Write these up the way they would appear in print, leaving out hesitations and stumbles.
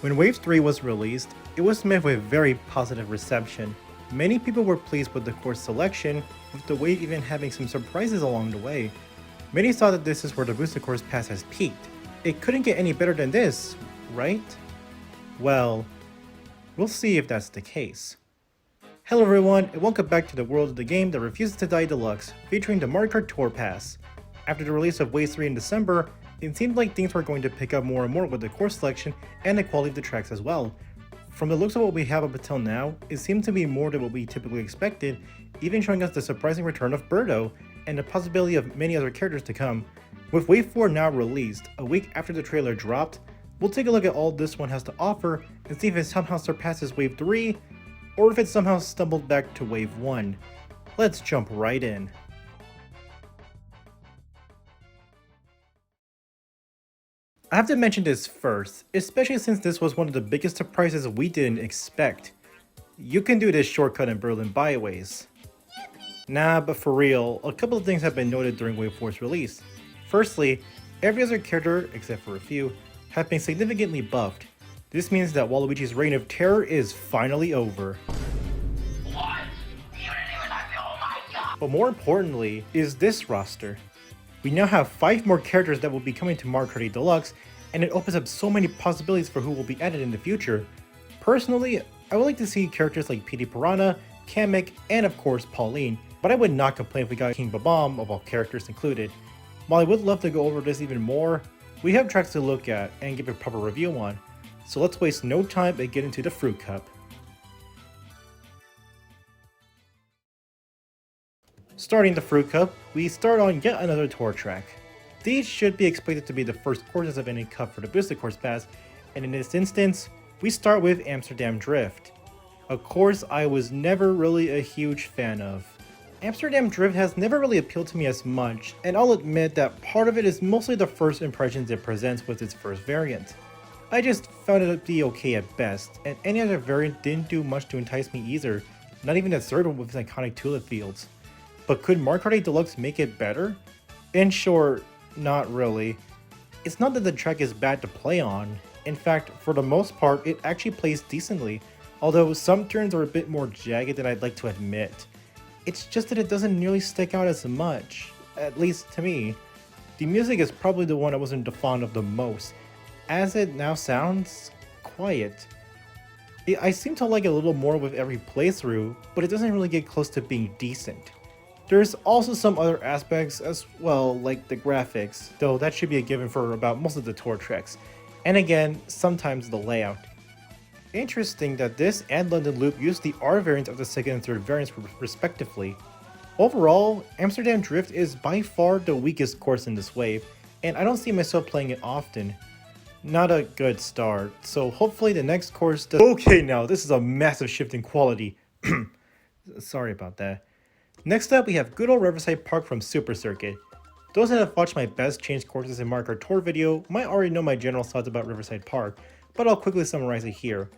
When Wave 3 was released, it was met with very positive reception. Many people were pleased with the course selection, with the wave even having some surprises along the way. Many thought that this is where the Booster Course Pass has peaked. It couldn't get any better than this, right? Well, we'll see if that's the case. Hello everyone, and welcome back to the world of the game that refuses to die Deluxe, featuring the Mario Kart Tour Pass. After the release of Wave 3 in December, it seemed like things were going to pick up more and more with the course selection and the quality of the tracks as well. From the looks of what we have up until now, it seemed to be more than what we typically expected, even showing us the surprising return of Birdo, and the possibility of many other characters to come. With Wave 4 now released, a week after the trailer dropped, we'll take a look at all this one has to offer and see if it somehow surpasses Wave 3, or if it somehow stumbled back to Wave 1. Let's jump right in. I have to mention this first, especially since this was one of the biggest surprises we didn't expect. You can do this shortcut in Berlin byways. Nah, but for real, a couple of things have been noted during Wave 4's release. Firstly, every other character, except for a few, have been significantly buffed. This means that Waluigi's reign of terror is finally over. What? You didn't even have to, oh my god! But more importantly is this roster. We now have 5 more characters that will be coming to Mario Kart 8 Deluxe, and it opens up so many possibilities for who will be added in the future. Personally, I would like to see characters like PD Piranha, Kamek, and of course Pauline, but I would not complain if we got King Babam of all characters included. While I would love to go over this even more, we have tracks to look at and give a proper review on. So let's waste no time and get into the Fruit Cup. Starting the Fruit Cup, we start on yet another tour track. These should be expected to be the first courses of any cup for the Booster Course Pass, and in this instance, we start with Amsterdam Drift, a course I was never really a huge fan of. Amsterdam Drift has never really appealed to me as much, and I'll admit that part of it is mostly the first impressions it presents with its first variant. I just found it to be okay at best, and any other variant didn't do much to entice me either, not even the third one with its iconic tulip fields. But could Mario Kart 8 Deluxe make it better? In short, not really. It's not that the track is bad to play on. In fact, for the most part, it actually plays decently, although some turns are a bit more jagged than I'd like to admit. It's just that it doesn't nearly stick out as much, at least to me. The music is probably the one I wasn't fond of the most, as it now sounds quiet. I seem to like it a little more with every playthrough, but it doesn't really get close to being decent. There's also some other aspects as well, like the graphics, though that should be a given for about most of the tour tracks, and again, sometimes the layout. Interesting that this and London Loop use the R variant of the second and third variants respectively. Overall, Amsterdam Drift is by far the weakest course in this wave, and I don't see myself playing it often. Not a good start, so hopefully the next course does— Okay, now this is a massive shift in quality. Sorry about that. Next up, we have good old Riverside Park from Super Circuit. Those that have watched my best changed courses in Mario Kart Tour video might already know my general thoughts about Riverside Park, but I'll quickly summarize it here.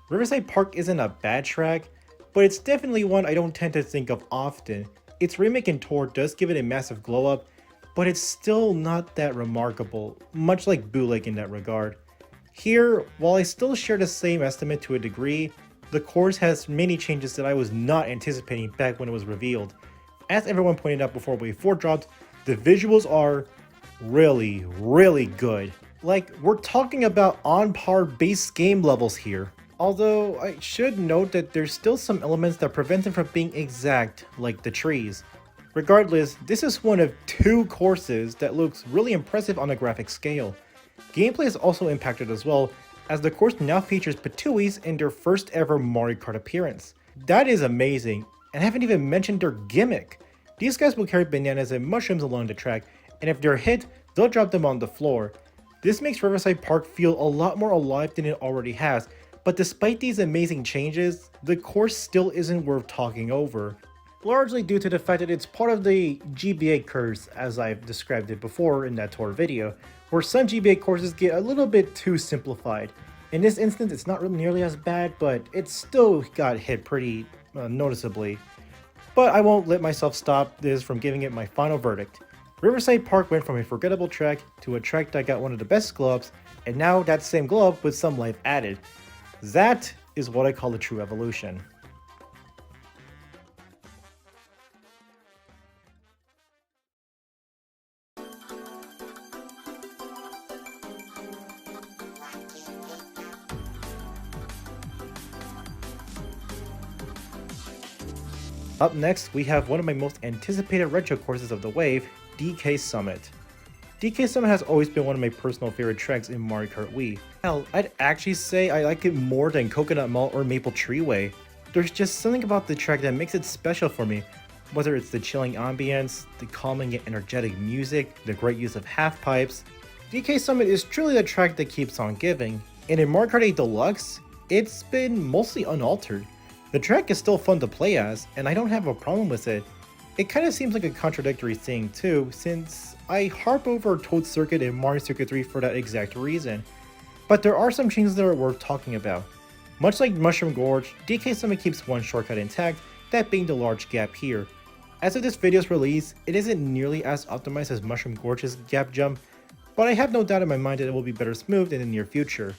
Riverside Park isn't a bad track, but it's definitely one I don't tend to think of often. Its remake in Tour does give it a massive glow up, but it's still not that remarkable, much like Bootleg in that regard. Here, while I still share the same estimate to a degree, the course has many changes that I was not anticipating back when it was revealed. As everyone pointed out before Wave 4 dropped, the visuals are really, really good. Like, we're talking about on par base game levels here. Although, I should note that there's still some elements that prevent them from being exact, like the trees. Regardless, this is one of 2 courses that looks really impressive on a graphic scale. Gameplay is also impacted as well, as the course now features Patouis in their first ever Mario Kart appearance. That is amazing, and I haven't even mentioned their gimmick. These guys will carry bananas and mushrooms along the track, and if they're hit, they'll drop them on the floor. This makes Riverside Park feel a lot more alive than it already has, but despite these amazing changes, the course still isn't worth talking over. Largely due to the fact that it's part of the GBA curse, as I've described it before in that tour video, where some GBA courses get a little bit too simplified. In this instance, it's not really nearly as bad, but it still got hit pretty noticeably. But I won't let myself stop this from giving it my final verdict. Riverside Park went from a forgettable track to a track that got one of the best glow-ups and now that same glow up with some life added. That is what I call a true evolution. Up next, we have one of my most anticipated retro courses of the wave, DK Summit. DK Summit has always been one of my personal favorite tracks in Mario Kart Wii. Hell, I'd actually say I like it more than Coconut Mall or Maple Treeway. There's just something about the track that makes it special for me, whether it's the chilling ambience, the calming and energetic music, the great use of half pipes. DK Summit is truly the track that keeps on giving, and in Mario Kart 8 Deluxe, it's been mostly unaltered. The track is still fun to play as, and I don't have a problem with it. It kind of seems like a contradictory thing too, since I harp over Toad Circuit and Mario Circuit 3 for that exact reason. But there are some changes that are worth talking about. Much like Mushroom Gorge, DK Summit keeps one shortcut intact, that being the large gap here. As of this video's release, it isn't nearly as optimized as Mushroom Gorge's gap jump, but I have no doubt in my mind that it will be better smoothed in the near future.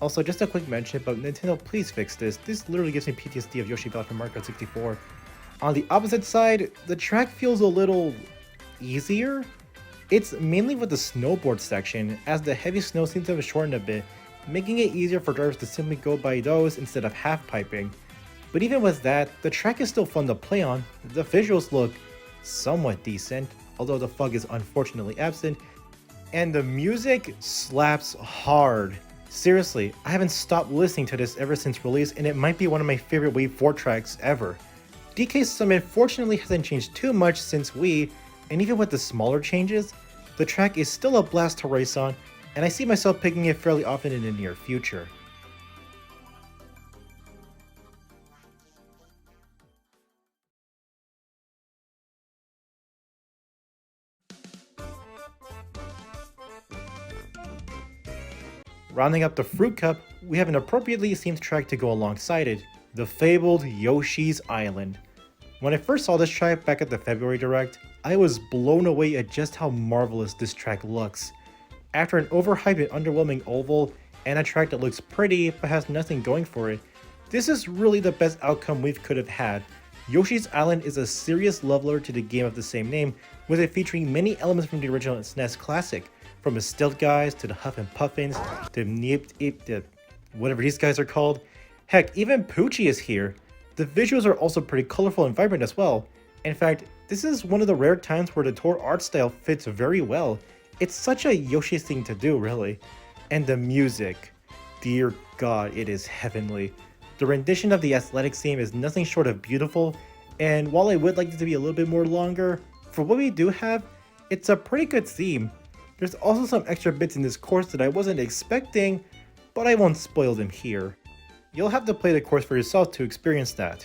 Also, just a quick mention, but Nintendo, please fix this. This literally gives me PTSD of Yoshi Bell from Mario Kart 64. On the opposite side, the track feels a little easier. It's mainly with the snowboard section, as the heavy snow seems to have shortened a bit, making it easier for drivers to simply go by those instead of half piping. But even with that, the track is still fun to play on. The visuals look somewhat decent, although the fog is unfortunately absent, and the music slaps hard. Seriously, I haven't stopped listening to this ever since release, and it might be one of my favorite Wave 4 tracks ever. DK Summit fortunately hasn't changed too much since Wii, and even with the smaller changes, the track is still a blast to race on, and I see myself picking it fairly often in the near future. Rounding up the Fruit Cup, we have an appropriately themed track to go alongside it, the fabled Yoshi's Island. When I first saw this track back at the February Direct, I was blown away at just how marvelous this track looks. After an overhyped and underwhelming oval, and a track that looks pretty but has nothing going for it, this is really the best outcome we could have had. Yoshi's Island is a serious leveler to the game of the same name, with it featuring many elements from the original SNES classic, from the Stealth Guys to the Huff and Puffins, to whatever these guys are called. Heck, even Poochie is here. The visuals are also pretty colorful and vibrant as well. In fact, this is one of the rare times where the tour art style fits very well. It's such a Yoshi thing to do, really. And the music, dear god, it is heavenly. The rendition of the athletic theme is nothing short of beautiful, and while I would like it to be a little bit more longer, for what we do have, it's a pretty good theme. There's also some extra bits in this course that I wasn't expecting, but I won't spoil them here. You'll have to play the course for yourself to experience that.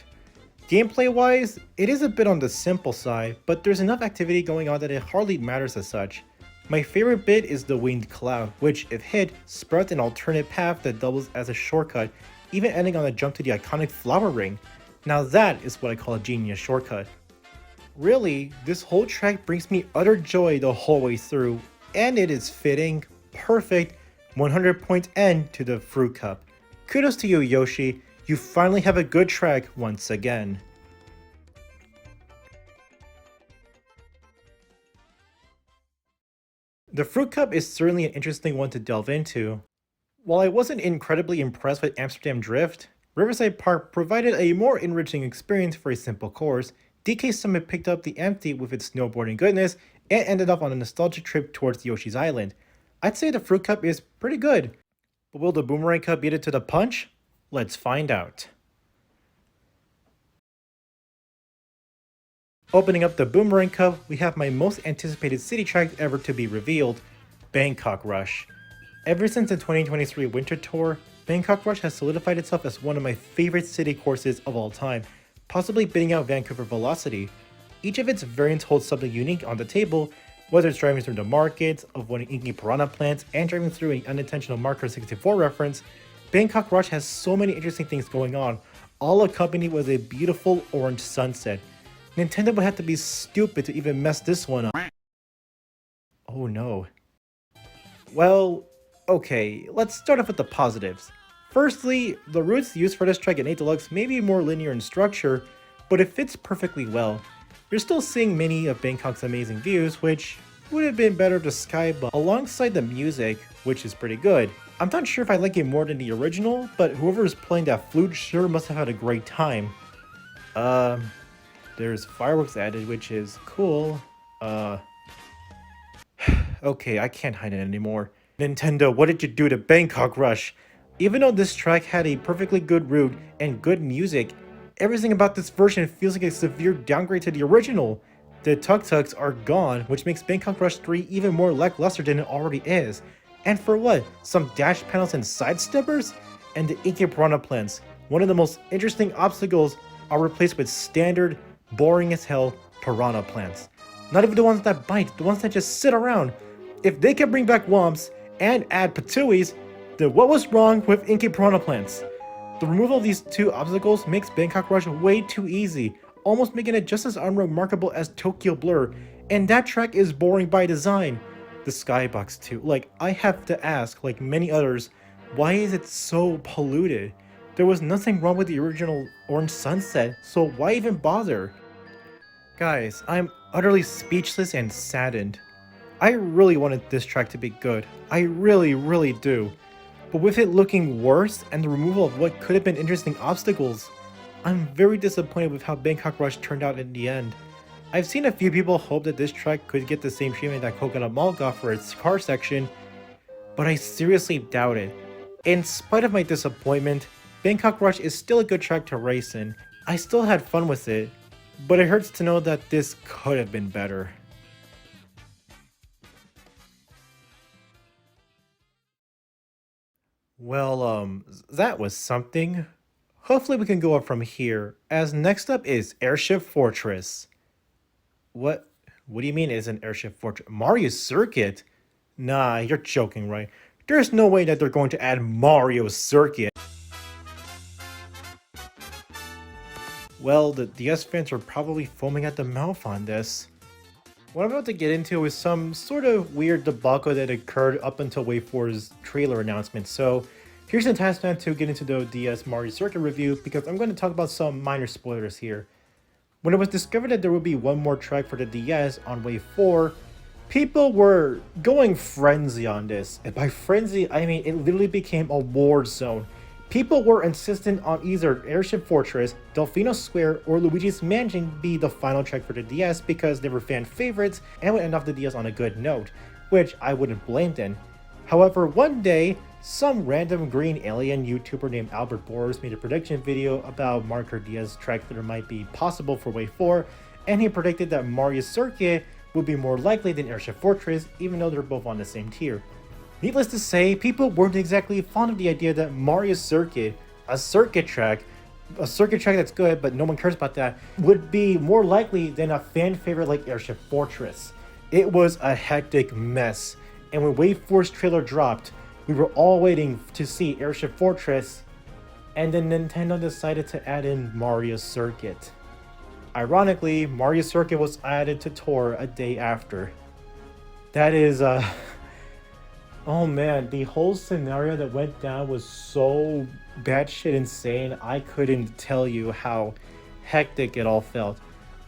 Gameplay wise, it is a bit on the simple side, but there's enough activity going on that it hardly matters as such. My favorite bit is the Winged Cloud, which if hit, sprouts an alternate path that doubles as a shortcut, even ending on a jump to the iconic Flower Ring. Now that is what I call a genius shortcut. Really, this whole track brings me utter joy the whole way through, and it is fitting, perfect, 100-point end to the Fruit Cup. Kudos to you, Yoshi, you finally have a good track once again. The Fruit Cup is certainly an interesting one to delve into. While I wasn't incredibly impressed with Amsterdam Drift, Riverside Park provided a more enriching experience for a simple course. DK Summit picked up the ante with its snowboarding goodness and ended up on a nostalgic trip towards Yoshi's Island. I'd say the Fruit Cup is pretty good, but will the Boomerang Cup beat it to the punch? Let's find out. Opening up the Boomerang Cup, we have my most anticipated city track ever to be revealed, Bangkok Rush. Ever since the 2023 Winter Tour, Bangkok Rush has solidified itself as one of my favorite city courses of all time, possibly beating out Vancouver Velocity. Each of its variants holds something unique on the table, whether it's driving through the markets, avoiding inky piranha plants, and driving through an unintentional Marker 64 reference. Bangkok Rush has so many interesting things going on, all accompanied with a beautiful orange sunset. Nintendo would have to be stupid to even mess this one up. Oh no. Well, Okay, let's start off with the positives. Firstly, the routes used for this track in 8 Deluxe may be more linear in structure, but it fits perfectly well. You're still seeing many of Bangkok's amazing views, which would have been better to skybox alongside the music, which is pretty good. I'm not sure if I like it more than the original, but whoever's playing that flute sure must have had a great time. There's fireworks added, which is cool. Okay, I can't hide it anymore. Nintendo, what did you do to Bangkok Rush? Even though this track had a perfectly good route and good music, everything about this version feels like a severe downgrade to the original. The tuk-tuks are gone, which makes Bangkok Rush 3 even more lackluster than it already is. And for what? Some dash panels and sidesteppers? And the Inky Piranha plants, one of the most interesting obstacles, are replaced with standard, boring as hell piranha plants. Not even the ones that bite, the ones that just sit around. If they can bring back Womps and add Patuis, then what was wrong with Inky Piranha plants? The removal of these two obstacles makes Bangkok Rush way too easy, almost making it just as unremarkable as Tokyo Blur, and that track is boring by design. The skybox too, like I have to ask, like many others, why is it so polluted? There was nothing wrong with the original Orange Sunset, so why even bother? Guys, I'm utterly speechless and saddened. I really wanted this track to be good. I really do. But with it looking worse and the removal of what could have been interesting obstacles, I'm very disappointed with how Bangkok Rush turned out in the end. I've seen a few people hope that this track could get the same treatment that Coconut Mall got for its car section, but I seriously doubt it. In spite of my disappointment, Bangkok Rush is still a good track to race in. I still had fun with it, but it hurts to know that this could have been better. Well, that was something. Hopefully we can go up from here, as next up is Airship Fortress. What? What do you mean it's an Airship Fortress? Mario Circuit? Nah, you're joking, right? There's no way that they're going to add Mario Circuit. Well, the DS fans are probably foaming at the mouth on this. What I'm about to get into is some sort of weird debacle that occurred up until Wave 4's trailer announcement, so here's the task plan to get into the DS Mario Circuit review, because I'm going to talk about some minor spoilers here. When it was discovered that there would be one more track for the DS on Wave 4, people were going frenzy on this. And by frenzy, I mean it literally became a war zone. People were insistent on either Airship Fortress, Delfino Square, or Luigi's Mansion be the final track for the DS because they were fan favorites and would end off the DS on a good note, which I wouldn't blame them. However, one day, some random green alien YouTuber named Albert Boris made a prediction video about Marker DS tracks that might be possible for Wave 4, and he predicted that Mario Circuit would be more likely than Airship Fortress, even though they're both on the same tier. Needless to say, people weren't exactly fond of the idea that Mario Circuit, a circuit track that's good, but no one cares about that, would be more likely than a fan favorite like Airship Fortress. It was a hectic mess, and when Wave 4's trailer dropped, we were all waiting to see Airship Fortress, and then Nintendo decided to add in Mario Circuit. Ironically, Mario Circuit was added to Tour a day after. That is, oh man, the whole scenario that went down was so batshit insane, I couldn't tell you how hectic it all felt.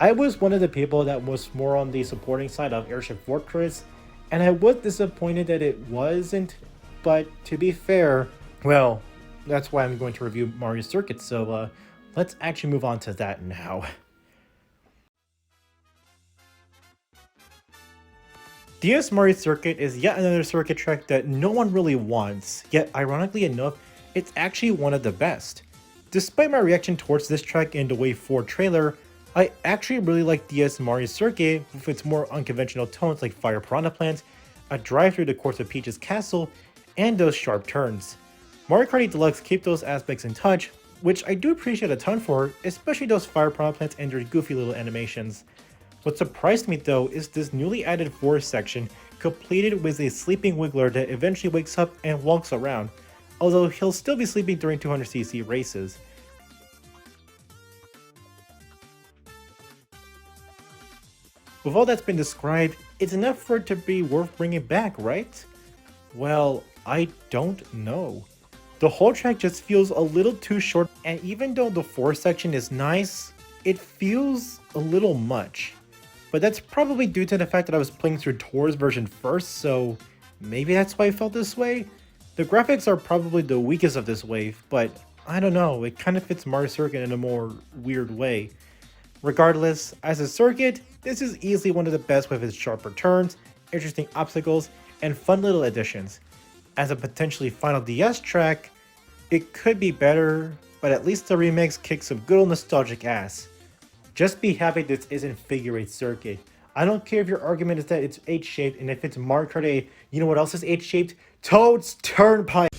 I was one of the people that was more on the supporting side of Airship Fortress, and I was disappointed that it wasn't, but to be fair, well, that's why I'm going to review Mario Circuit, so let's actually move on to that now. DS Mario Circuit is yet another circuit track that no one really wants, yet ironically enough, it's actually one of the best. Despite my reaction towards this track in the Wave 4 trailer, I actually really like DS Mario Circuit with its more unconventional tones like Fire Piranha Plants, a drive through the course of Peach's castle, and those sharp turns. Mario Kart 8 Deluxe keep those aspects in touch, which I do appreciate a ton for, especially those Fire Piranha Plants and their goofy little animations. What surprised me though is this newly added forest section, completed with a sleeping Wiggler that eventually wakes up and walks around, although he'll still be sleeping during 200cc races. With all that's been described, it's enough for it to be worth bringing back, right? Well, I don't know. The whole track just feels a little too short, and even though the 4 section is nice, it feels a little much. But that's probably due to the fact that I was playing through Tour's version first, so maybe that's why I felt this way. The graphics are probably the weakest of this wave, but I don't know, it kind of fits Mario Circuit in a more weird way. Regardless, as a circuit, this is easily one of the best with its sharper turns, interesting obstacles, and fun little additions. As a potentially final DS track, it could be better, but at least the remix kicks some good old nostalgic ass. Just be happy this isn't Figure 8 Circuit. I don't care if your argument is that it's H-shaped, and if it's Mario Kart 8, you know what else is H-shaped? Toad's Turnpike!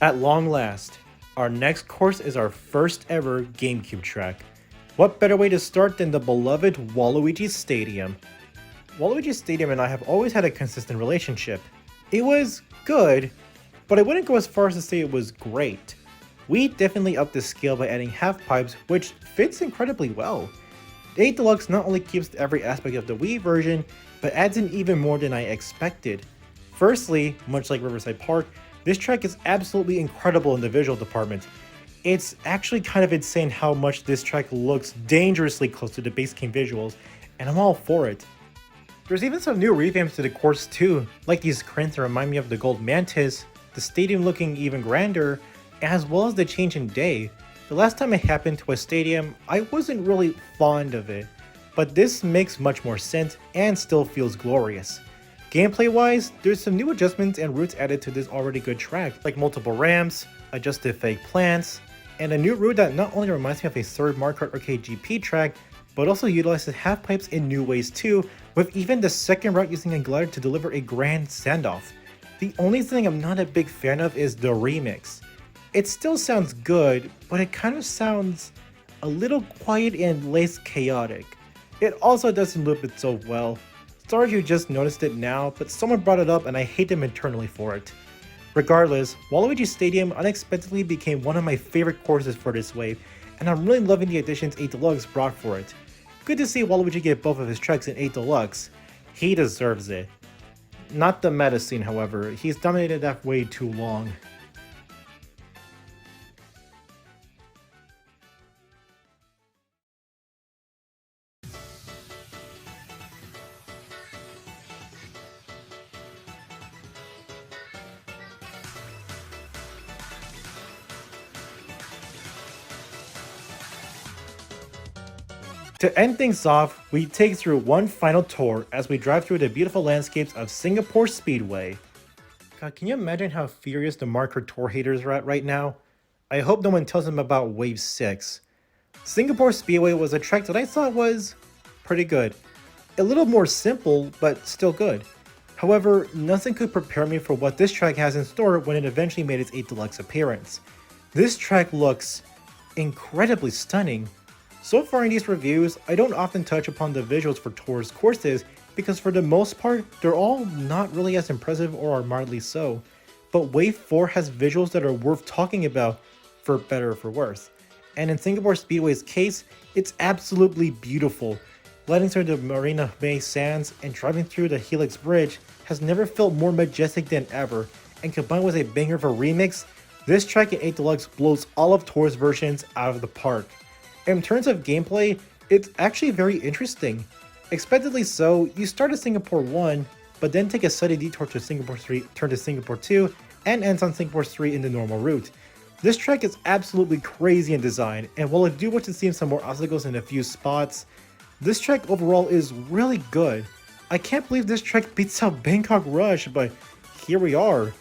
At long last, our next course is our first ever GameCube track. What better way to start than the beloved Waluigi Stadium? Waluigi Stadium and I have always had a consistent relationship. It was good, but I wouldn't go as far as to say it was great. We definitely upped the scale by adding half pipes, which fits incredibly well. The 8 Deluxe not only keeps every aspect of the Wii version, but adds in even more than I expected. Firstly, much like Riverside Park, this track is absolutely incredible in the visual department. It's actually kind of insane how much this track looks dangerously close to the base game visuals, and I'm all for it. There's even some new revamps to the course too, like these cranes that remind me of the Gold Mantis, the stadium looking even grander, as well as the change in day. The last time it happened to a stadium, I wasn't really fond of it, but this makes much more sense and still feels glorious. Gameplay wise, there's some new adjustments and routes added to this already good track, like multiple ramps, adjusted fake plants, and a new route that not only reminds me of a third Mario Kart Arcade GP track, but also utilizes half pipes in new ways too, with even the second route using a glider to deliver a grand standoff. The only thing I'm not a big fan of is the remix. It still sounds good, but it kind of sounds a little quiet and less chaotic. It also doesn't loop it so well. Sorry if you just noticed it now, but someone brought it up and I hate them internally for it. Regardless, Waluigi Stadium unexpectedly became one of my favorite courses for this wave, and I'm really loving the additions 8 Deluxe brought for it. Good to see Waluigi get both of his tracks in 8 Deluxe. He deserves it. Not the meta scene, however, he's dominated that way too long. To end things off, we take through one final tour as we drive through the beautiful landscapes of Singapore Speedway. God, can you imagine how furious the Mario Kart Tour haters are at right now? I hope no one tells them about Wave 6. Singapore Speedway was a track that I thought was pretty good. A little more simple, but still good. However, nothing could prepare me for what this track has in store when it eventually made its 8 Deluxe appearance. This track looks incredibly stunning. So far in these reviews, I don't often touch upon the visuals for Tour's courses because for the most part, they're all not really as impressive or are mildly so. But Wave 4 has visuals that are worth talking about, for better or for worse. And in Singapore Speedway's case, it's absolutely beautiful. Gliding through the Marina Bay Sands and driving through the Helix Bridge has never felt more majestic than ever, and combined with a banger of a remix, this track in 8 Deluxe blows all of Tour's versions out of the park. In terms of gameplay, it's actually very interesting. Expectedly so, you start at Singapore 1, but then take a sudden detour to Singapore 3, turn to Singapore 2, and ends on Singapore 3 in the normal route. This track is absolutely crazy in design, and while I do want to see some more obstacles in a few spots, this track overall is really good. I can't believe this track beats out Bangkok Rush, but here we are.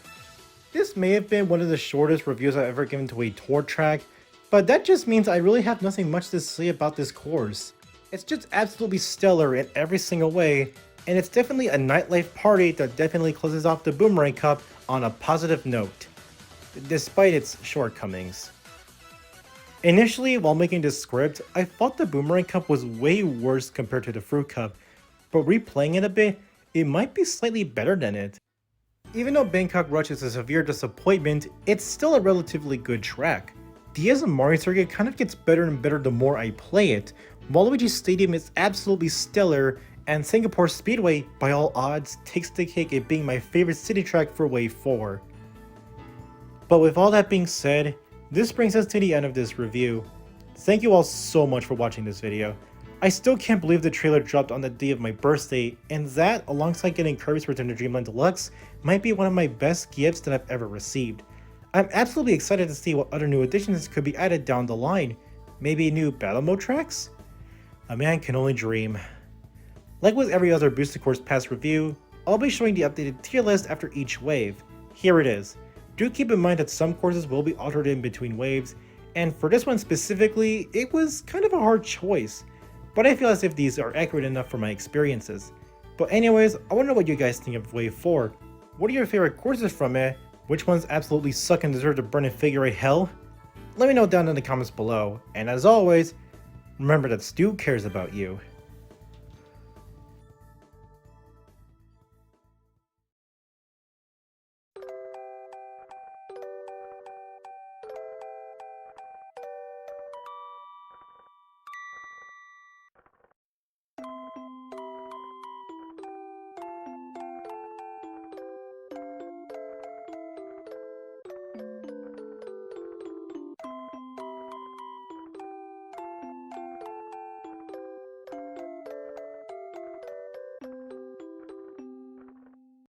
This may have been one of the shortest reviews I've ever given to a tour track, but that just means I really have nothing much to say about this course. It's just absolutely stellar in every single way, and it's definitely a nightlife party that definitely closes off the Boomerang Cup on a positive note, despite its shortcomings. Initially, while making this script, I thought the Boomerang Cup was way worse compared to the Fruit Cup, but replaying it a bit, it might be slightly better than it. Even though Bangkok Rush is a severe disappointment, it's still a relatively good track. DS and Mario Circuit kind of gets better and better the more I play it. Waluigi Stadium is absolutely stellar, And Singapore Speedway, by all odds, takes the cake at being my favorite city track for Wave 4. But with all that being said, this brings us to the end of this review. Thank you all so much for watching this video. I still can't believe the trailer dropped on the day of my birthday, and that, alongside getting Kirby's Return to Dreamland Deluxe, might be one of my best gifts that I've ever received. I'm absolutely excited to see what other new additions could be added down the line. Maybe new battle mode tracks? A man can only dream. Like with every other Boosted Course Pass review, I'll be showing the updated tier list after each wave. Here it is. Do keep in mind that some courses will be altered in between waves, and for this one specifically, it was kind of a hard choice, but I feel as if these are accurate enough for my experiences. But anyways, I want to know what you guys think of Wave 4. What are your favorite courses from it? Which ones absolutely suck and deserve to burn in figure 8 hell? Let me know down in the comments below, and as always, remember that Stu cares about you.